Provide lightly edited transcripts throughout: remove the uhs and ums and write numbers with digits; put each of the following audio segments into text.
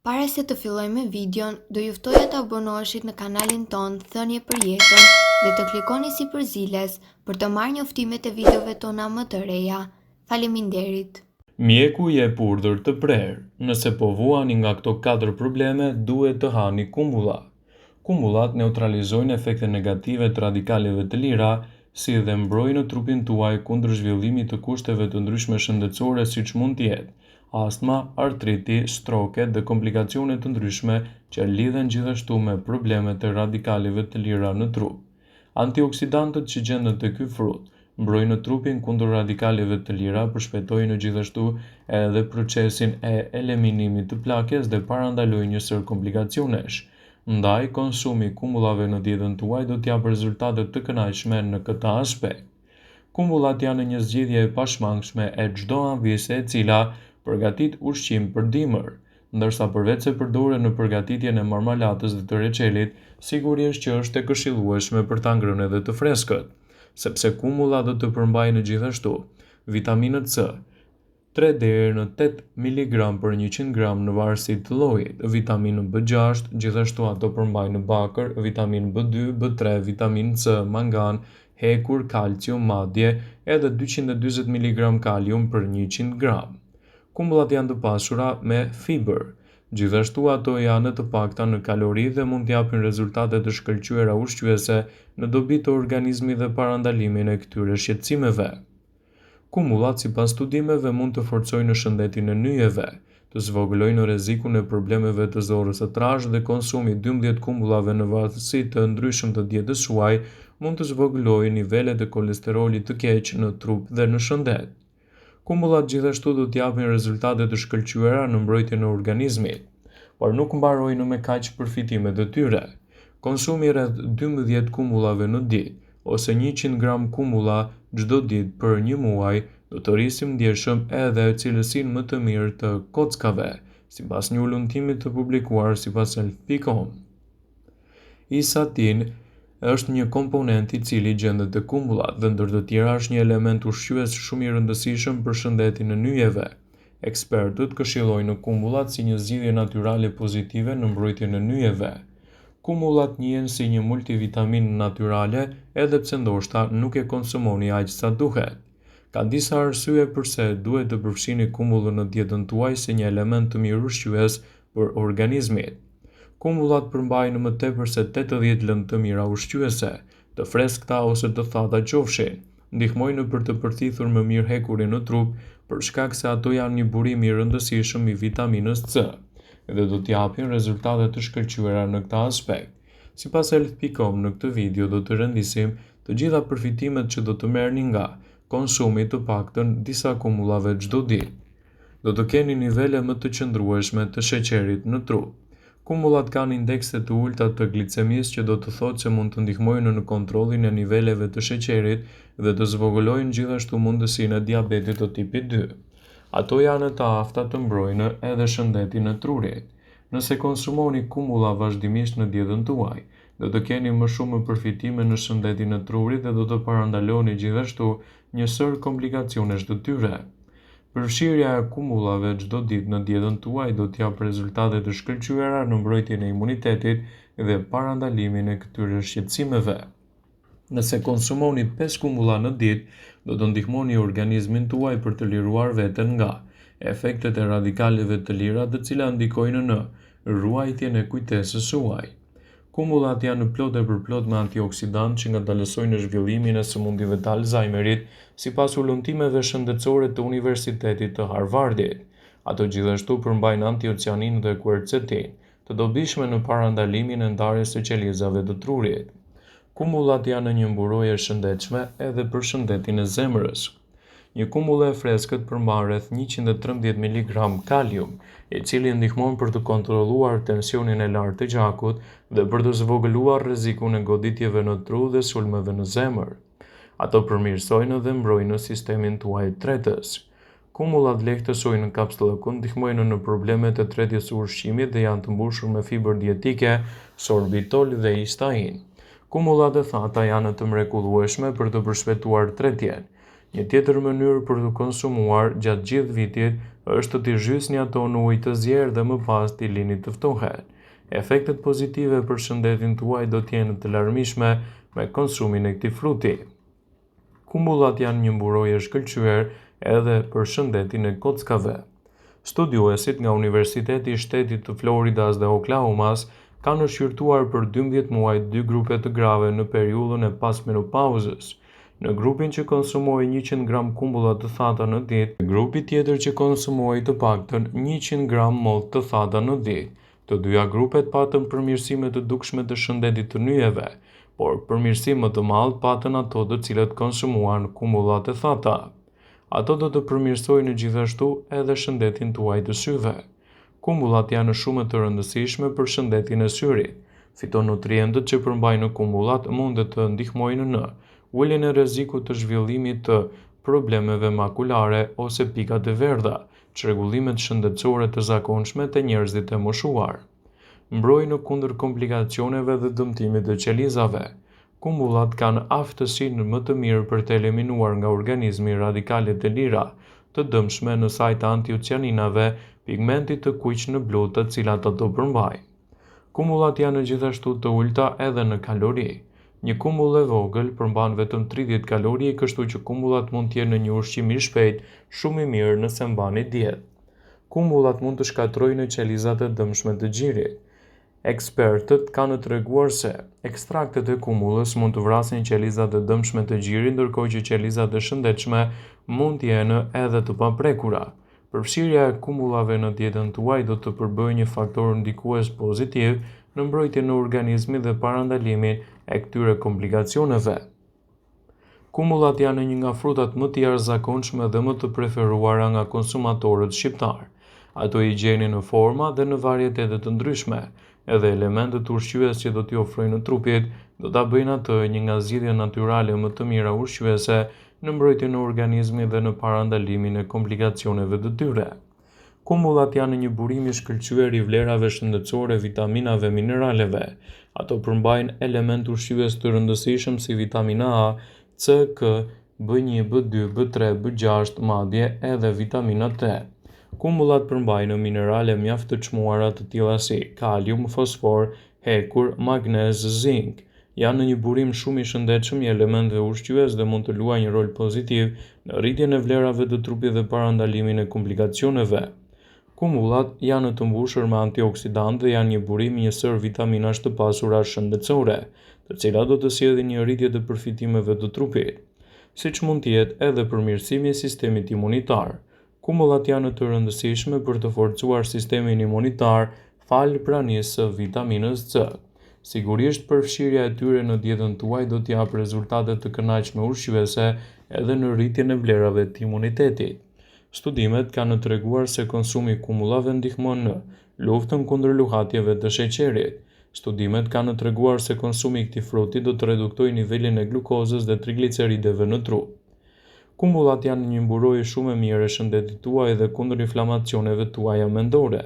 Para se të fillojmë me videon, do ju ftoja të abonoheshit në kanalin ton Thënie për Jetën dhe të klikoni si përziles për të marrë njoftimet e videove tona më të reja. Faleminderit. Mjeku jep urdhër të prerë. Nëse po vuani nga këto 4 probleme, duhet të hani kumullat. Kumullat neutralizojnë efektet negative të radikaleve të lira, si dhe mbrojnë trupin tuaj kundër zhvillimit të kushteve të ndryshme shëndetësore siç mund të jetë astma, artriti, stroke dhe komplikacione të ndryshme që lidhen gjithashtu me problemet e radikaleve të lira në trup. Antioksidantët që gjenden te ky frut mbrojnë trupin kundër radikaleve të lira, përshpejtojnë gjithashtu edhe procesin e eliminimit të plakjes dhe parandalojnë një sër komplikacionesh. Ndaj, konsumi i kumullave në dietën tuaj do t'japë rezultate të kënaqshme në këtë aspekt. Kumullat janë një zgjidhje e pashmangshme e çdo anëvise e cila përgatit ushqim për dimër, ndërsa përveç se përdoren në përgatitjen e marmalatës dhe të reçelit, sigurisht që është e këshillueshme për ta ngrënë edhe të freskët, sepse kumullat do të përmbajnë gjithashtu vitaminën C, 3 deri në 8 mg për 100 gram në varësi të llojit, vitaminën B6, gjithashtu ato përmbajnë bakër, vitaminë B2, B3, vitaminë C, mangan, hekur, kalcium, madje edhe 240 mg kalium për 100 gram. Kumullat janë të pasura me fiber. Gjithashtu ato janë të pakta në kalori dhe mund t'japin rezultate të shkëlqyera ushqyese në dobi të organizmit dhe parandalimin e këtyre shqetësimeve. Kumullat sipas studimeve mund të forcojnë shëndetin e nyjeve, të zvogëlojnë rrezikun e problemeve të zorrës së trashë dhe konsumi 12 kumullave në varësi të ndryshëm të dietës suaj mund të zvogëlojë nivelet e kolesterolit të keq në trup dhe në shëndet. Kumullat gjithashtu do t'japin rezultate të shkëlqyera në mbrojtjen e organizmit, por nuk mbarojnë me kaq përfitimet e tyre. Konsumi rreth 12 kumullave në ditë ose 100 gram kumulla çdo ditë për një muaj do të rrisim ndjeshëm edhe cilësinë më të mirë të kockave, sipas një ulëntimi të publikuar sipas health.com. Isatin është një komponent i cili gjendet te kumullat dhe ndër të tjera është një element ushqyes shumë i rëndësishëm për shëndetin e nyjeve. Ekspertët këshillojnë kumullat si një zgjidhje natyrale pozitive në mbrojtjen e nyjeve. Kumullat njihen si një multivitaminë natyrale edhe pse ndoshta nuk e konsumoni aq sa duhet. Ka disa arsye pse duhet të përfshini kumullën në dietën tuaj si një element të mirë ushqyes për organizmin. Kumullat përmbajnë më tepër se 80 lëndë të mira ushqyese, të freskëta ose të thata qofshin, ndihmojnë për të përthithur më mirë hekurin në trup për shkak se ato janë një burim i rëndësishëm i vitaminës C dhe do t'japin rezultate të shkëlqyera në këtë aspekt. Sipas health.com në këtë video do të rëndisim të gjitha përfitimet që do të merrni nga konsumi të paktën disa kumullave çdo ditë. Do të keni nivele më të qëndrueshme të sheqerit në trup. Kumullat kanë indekse të ulta të glicemisë që do të thotë se mund të ndihmojnë në kontrollin e niveleve të sheqerit dhe të zvogëlojnë gjithashtu mundësinë e diabetit të tipit 2. Ato janë të afta të mbrojnë edhe shëndetin e trurit. Nëse konsumoni kumulla vazhdimisht në dietën tuaj, do të keni më shumë përfitime në shëndetin e trurit dhe do të parandaloni gjithashtu një sër komplikacionesh të tyre. Përfshirja e kumullave çdo ditë në dietën tuaj do t'japë rezultate të shkëlqyera në mbrojtjen e imunitetit dhe parandalimin e këtyre shqetësimeve. Nëse konsumoni 5 kumulla në ditë, do të ndihmoni organizmin tuaj për të liruar veten nga efektet e radikaleve të lira të cilat ndikojnë në ruajtjen e kujtesës suaj. Kumullat janë plot e përplot me antioksidantë që ngadalësojnë zhvillimin e sëmundjeve të Alzheimerit, sipas ulëntimeve shëndetësore të Universitetit të Harvardit. Ato gjithashtu përmbajnë antocianin dhe quercetin, të dobishme në parandalimin e ndarjes së qelizave të trurit. Kumullat janë një mburojë e shëndetshme edhe për shëndetin e zemrës. Një kumull e freskët përmban rreth 113 mg kalium, i cili ndihmon për të kontrolluar tensionin e lartë të gjakut dhe për të zvogëluar rrezikun e goditjeve në tru dhe sulmeve në zemër. Ato përmirësojnë dhe mbrojnë sistemin tuaj tretës. Kumullat lehtësojnë kapsullën, ndihmojnë në problemet e tretjes së ushqimit dhe janë të mbushur me fibër dietike, sorbitol dhe histain. Kumullat e thata janë të mrekullueshme për të përshpejtuar tretjen. Një tjetër mënyrë për të konsumuar gjatë gjithë vitit është t'i zhysni ato në ujë të zjerë dhe më pas t'i lini të ftohen. Efektet pozitive për shëndetin tuaj do t'jenë të larmishme me konsumin e këtij fruti. Kumbullat janë një mburojë e shkëlqyer edhe për shëndetin e kockave. Studiuesit nga Universiteti i Shtetit të Floridas dhe Oklahomas kanë shqyrtuar për 12 muaj 2 grupe të grave në periudhën e pasmenopauzës. Në grupin që konsumoi 100 gram kumbulla të thata në ditë, grupi tjetër që konsumoi të paktën 100 gram mollë të thata në ditë. Të dyja grupet patën përmirësime të dukshme të shëndetit të nyjeve, por përmirësim më të madh patën ato të cilët konsumuan kumbulla të thata. Ato do të përmirësojnë gjithashtu edhe shëndetin tuaj të syve. Kumbullat janë shumë të rëndësishme për shëndetin e syrit. Fitonutrientët që përmbajnë kumbullat mund të ndihmojnë në uljen e rrezikut të zhvillimit të problemeve makulare ose pika të verdha, çrregullimet shëndetësore të zakonshme të njerëzit e moshuar. Mbrojnë kundër komplikacioneve dhe dëmtimit të qelizave. Kumbullat kanë aftësinë më të mirë për të eliminuar nga organizmi radikalet e lira, të dëmshme në saj të antiocianinave, pigmentit të kuq në blud të cilat ato përmbajnë. Kumbullat janë gjithashtu të ulta edhe në kalori. Një kumbull e vogël përmban vetëm 30 kalori, kështu që kumbullat mund të jenë në një ushqim i shpejtë, shumë i mirë nëse mbani dietë. Kumbullat mund të shkatrojnë qelizat e dëmshme të gjirit. Ekspertët kanë treguar se ekstraktet e kumbullës mund të vrasin qelizat e dëmshme të gjirit, ndërkohë që qelizat e shëndetshme mund të jenë edhe të paprekura. Përfshirja e kumbullave në dietën tuaj do të përbëjë një faktor ndikues pozitiv në mbrojtjen e organizmit dhe parandalimin e këtyre komplikacioneve. Kumbullat janë një nga frutat më të jashtëzakonshme dhe më të preferuara nga konsumatorët shqiptar. Ato i gjeni në forma dhe në varietete të ndryshme, edhe elementet ushqyes që do t'i ofrojnë trupit do ta bëjnë atë një nga zgjidhjet natyrale më të mira ushqyese në mbrojtjen e organizmit dhe në parandalimin e komplikacioneve të tyre. Kumbullat janë një burim i shkëlqyer i vlerave shëndetësore, vitaminave, mineraleve. Ato përmbajnë elementë ushqyes të rëndësishëm si vitamina A, C, K, B1, B2, B3, B6, madje edhe vitamina T. Kumbullat përmbajnë minerale mjaft të çmuara të tilla si kalium, fosfor, hekur, magnez, zink. Janë një burim shumë i shëndetshëm i elementeve ushqyes dhe mund të luajnë një rol pozitiv në rritjen e vlerave të trupit dhe parandalimin e komplikacioneve. Kumbullat janë të mbushur me antioksidantë dhe janë një burim i një sër vitaminash të pasura shëndetësore, të cilat do të sjellin një rritje të përfitimeve të trupit, siç mund të jetë edhe përmirësimi i sistemit imunitar. Kumbullat janë të rëndësishme për të forcuar sistemin imunitar falë pranisë së vitaminës C. Sigurisht përfshirja e tyre në dietën tuaj do të japë rezultate të kënaqshme ushqyese edhe në rritjen e vlerave të imunitetit. Studimet kanë treguar se konsumi i kumbullave ndihmon në luftën kundër luhatjeve të sheqerit. Studimet kanë treguar se konsumi i këtij fruti do të reduktojë nivelin e glukozës dhe triglicerideve në trup. Kumbullat janë një mburojë shumë e mirë e shëndetit tuaj dhe kundër inflamacioneve tuaja mendore.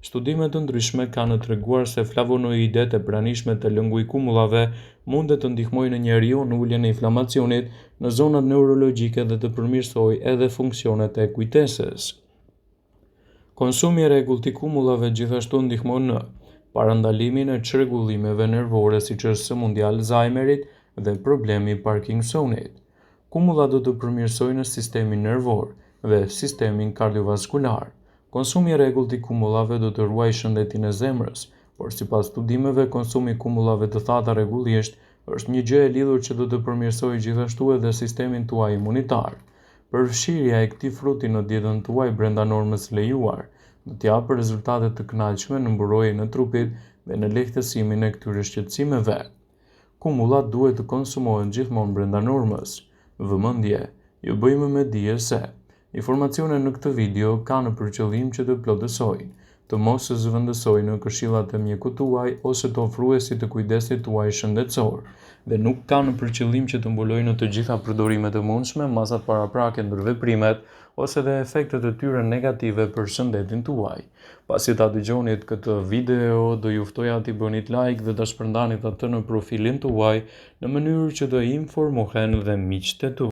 Studime të ndryshme kanë treguar se flavonoidet e pranishme të lëngu i kumbullave mund të ndihmojnë njeriu në uljen e inflamacionit në zonat neurologjike dhe të përmirësojë edhe funksionet e kujtesës. Konsumi i rregullt i kumbullave gjithashtu ndihmon në parandalimin e çrregullimeve nervore siç është sëmundja e Alzheimerit dhe problemi i Parkinsonit. Kumbullat do të përmirësojnë sistemin nervor dhe sistemin kardiovaskular. Konsumi i rregullt i kumbullave do të ruajë shëndetin e zemrës, por sipas studimeve konsumi i kumbullave të thata rregullisht është një gjë e lidhur që do të përmirësojë gjithashtu edhe sistemin tuaj imunitar. Përfshirja e këtij fruti në dietën tuaj brenda normës lejuar do të japë rezultate të kënaqshme në mburojjen e trupit dhe në lehtësimin e këtyre shqetësimeve. Kumbullat duhet të konsumohen gjithmonë brenda normës. Vëmendje, ju bëjmë me dije se informacionet në këtë video kanë për qëllim që të plotësojnë, të mos zëvendësojnë këshillat e mjekut tuaj ose të ofruesit të kujdesit tuaj shëndetësor, dhe nuk kanë për qëllim që të mbulojnë të gjitha përdorimet e mundshme, masat paraprake ndër veprimet ose dhe efektet e tyre negative për shëndetin tuaj. Pasi ta dëgjonit këtë video, do ju ftoja t'i bënit like dhe ta shpërndanit atë në profilin tuaj në mënyrë që të informohen dhe miqtë e tu.